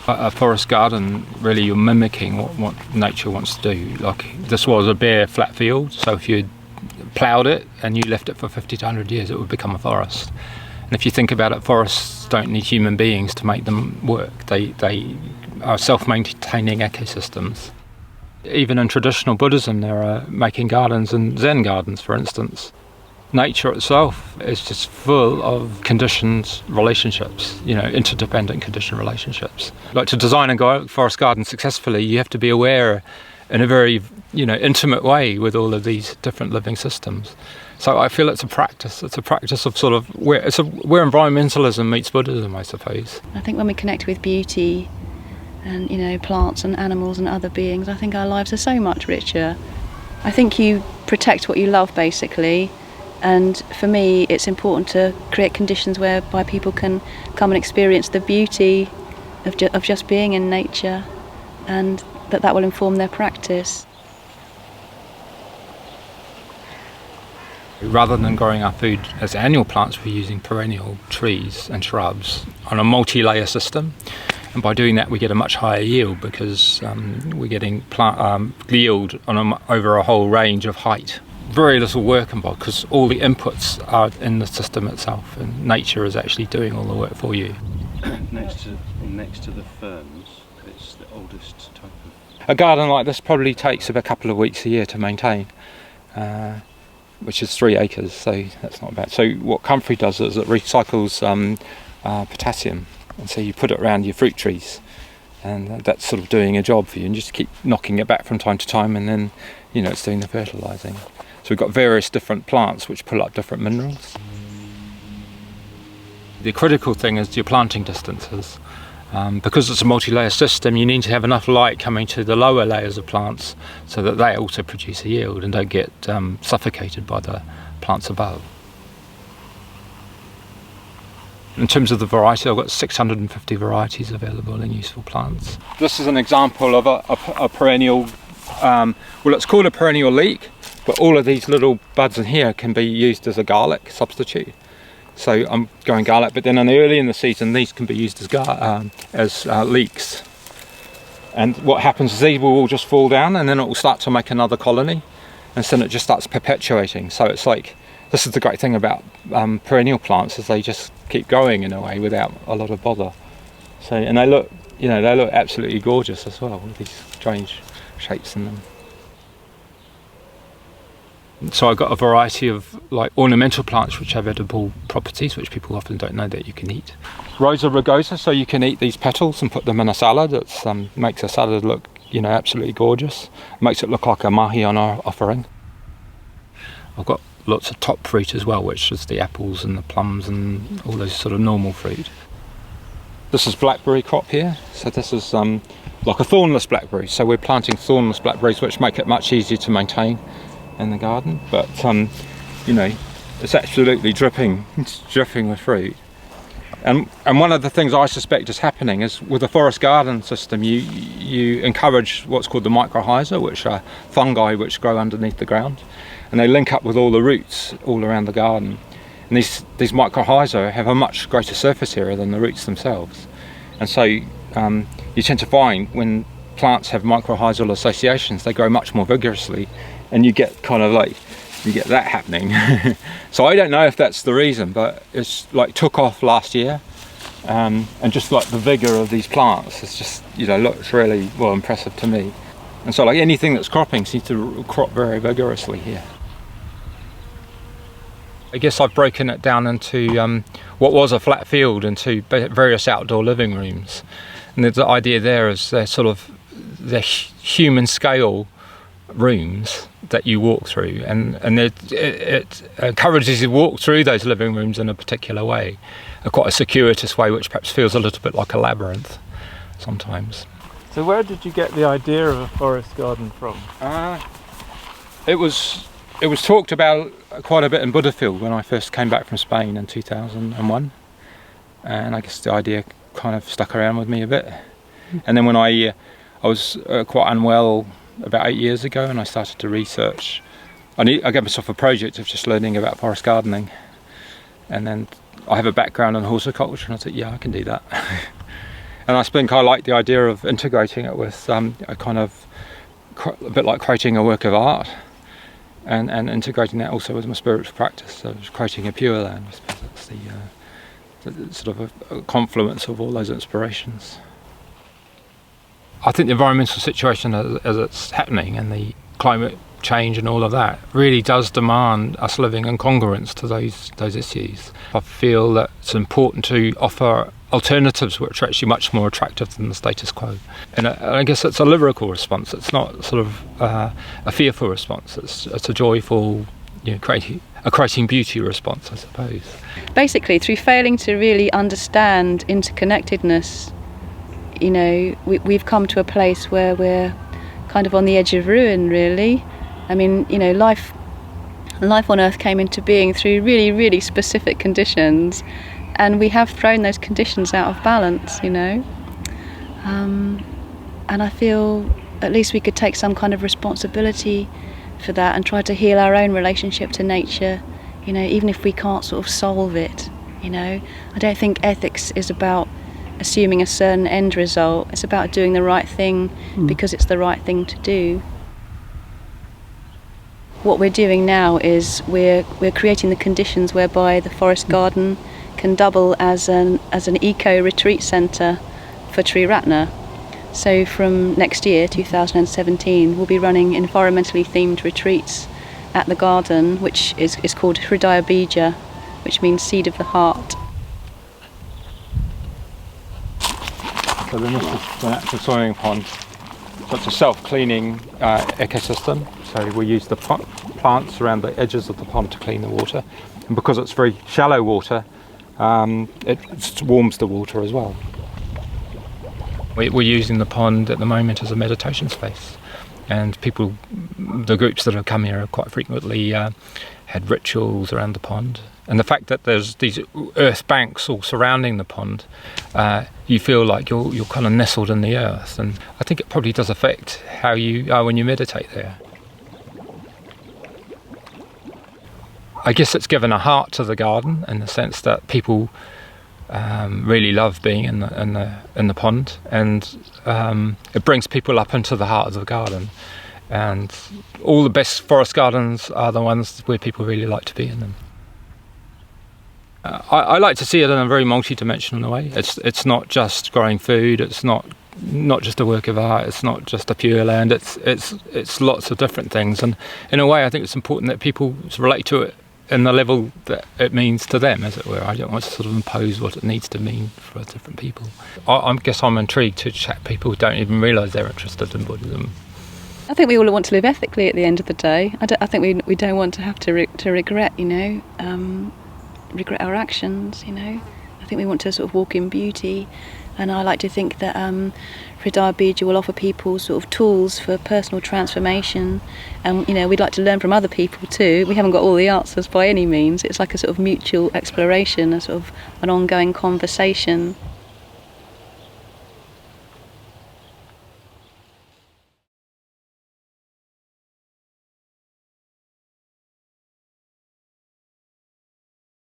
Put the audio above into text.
A forest garden, really you're mimicking what nature wants to do. Like, this was a bare flat field, so if you ploughed it and you left it for 50 to 100 years, it would become a forest. And if you think about it, forests don't need human beings to make them work. They are self-maintaining ecosystems. Even in traditional Buddhism, there are making gardens and Zen gardens, for instance. Nature itself is just full of conditioned relationships, interdependent conditioned relationships. Like, to design a forest garden successfully, you have to be aware in a very, intimate way with all of these different living systems. So I feel it's a practice. It's a practice of sort of where environmentalism meets Buddhism, I suppose. I think when we connect with beauty and, plants and animals and other beings, I think our lives are so much richer. I think you protect what you love, basically. And for me, it's important to create conditions whereby people can come and experience the beauty of just being in nature, and that will inform their practice. Rather than growing our food as annual plants, we're using perennial trees and shrubs on a multi-layer system. And by doing that, we get a much higher yield because we're getting yield over a whole range of height. Very little work involved because all the inputs are in the system itself, and nature is actually doing all the work for you. Next to the ferns, it's the oldest type of... A garden like this probably takes about a couple of weeks a year to maintain, which is 3 acres, so that's not bad. So what comfrey does is it recycles potassium, and so you put it around your fruit trees, and that's sort of doing a job for you, and just keep knocking it back from time to time, and then it's doing the fertilising. So we've got various different plants which pull up different minerals. The critical thing is your planting distances. Because it's a multi-layer system, you need to have enough light coming to the lower layers of plants so that they also produce a yield and don't get suffocated by the plants above. In terms of the variety, I've got 650 varieties available in useful plants. This is an example of a perennial, it's called a perennial leek, but all of these little buds in here can be used as a garlic substitute. So I'm going garlic, but then early in the season, these can be used as leeks. And what happens is these will all just fall down, and then it will start to make another colony, and then it just starts perpetuating. So it's like, this is the great thing about perennial plants, is they just keep going in a way without a lot of bother. So, and they look absolutely gorgeous as well, with these strange shapes in them. So I've got a variety of ornamental plants which have edible properties, which people often don't know that you can eat. Rosa rugosa, so you can eat these petals and put them in a salad. It makes a salad look, absolutely gorgeous. It makes it look like a mahi on our offering. I've got lots of top fruit as well, which is the apples and the plums and all those sort of normal fruit. This is blackberry crop here. So this is like a thornless blackberry. So we're planting thornless blackberries, which make it much easier to maintain in the garden, but it's absolutely dripping with fruit. And one of the things I suspect is happening is with a forest garden system, you encourage what's called the mycorrhiza, which are fungi which grow underneath the ground, and they link up with all the roots all around the garden. And these mycorrhiza have a much greater surface area than the roots themselves, and so you tend to find when plants have mycorrhizal associations, they grow much more vigorously, and you get that happening. So I don't know if that's the reason, but it's took off last year, and just the vigor of these plants, it's just looks really impressive to me. And so anything that's cropping seems to crop very vigorously here. I guess I've broken it down into what was a flat field into various outdoor living rooms, and the idea there is they're human scale rooms that you walk through, and it encourages you to walk through those living rooms in a particular way, quite a circuitous way, which perhaps feels a little bit like a labyrinth sometimes. So where did you get the idea of a forest garden from? It was talked about quite a bit in Buddhafield when I first came back from Spain in 2001, and I guess the idea kind of stuck around with me a bit. And then when I was quite unwell about 8 years ago, and I started to research. I gave myself a project of just learning about forest gardening, and then I have a background in horticulture, and I thought, yeah, I can do that. And I think I like the idea of integrating it with a kind of a bit like creating a work of art, and integrating that also with my spiritual practice. So just creating a pure land. I suppose that's the sort of a confluence of all those inspirations. I think the environmental situation as it's happening, and the climate change and all of that, really does demand us living in congruence to those issues. I feel that it's important to offer alternatives which are actually much more attractive than the status quo. And I guess it's a lyrical response. It's not sort of a fearful response. It's a joyful, creating beauty response, I suppose. Basically, through failing to really understand interconnectedness, we've come to a place where we're kind of on the edge of ruin, really. I mean, life on Earth came into being through really, really specific conditions, and we have thrown those conditions out of balance, And I feel at least we could take some kind of responsibility for that and try to heal our own relationship to nature, even if we can't sort of solve it, I don't think ethics is about assuming a certain end result. It's about doing the right thing because it's the right thing to do. What we're doing now is we're creating the conditions whereby the forest garden can double as an eco retreat centre for Triratna. So from next year, 2017, we'll be running environmentally themed retreats at the garden, which is called Hridayabija, which means seed of the heart. So then this is an actual swimming pond. So it's a self-cleaning ecosystem. So we use the plants around the edges of the pond to clean the water. And because it's very shallow water, it warms the water as well. We're using the pond at the moment as a meditation space. And the groups that have come here are quite frequently had rituals around the pond. And the fact that there's these earth banks all surrounding the pond, you feel like you're kind of nestled in the earth. And I think it probably does affect how you are when you meditate there. I guess it's given a heart to the garden in the sense that people really love being in the pond, and it brings people up into the heart of the garden. And all the best forest gardens are the ones where people really like to be in them. I like to see it in a very multi-dimensional way. It's not just growing food. It's not just a work of art. It's not just a pure land. It's lots of different things. And in a way, I think it's important that people relate to it in the level that it means to them, as it were. I don't want to sort of impose what it needs to mean for different people. I guess I'm intrigued to chat people who don't even realise they're interested in Buddhism. I think we all want to live ethically at the end of the day. I think we don't want to have to regret, regret our actions, I think we want to sort of walk in beauty, and I like to think that Hridayabija will offer people sort of tools for personal transformation, and we'd like to learn from other people too. We haven't got all the answers by any means. It's like a sort of mutual exploration, a sort of an ongoing conversation.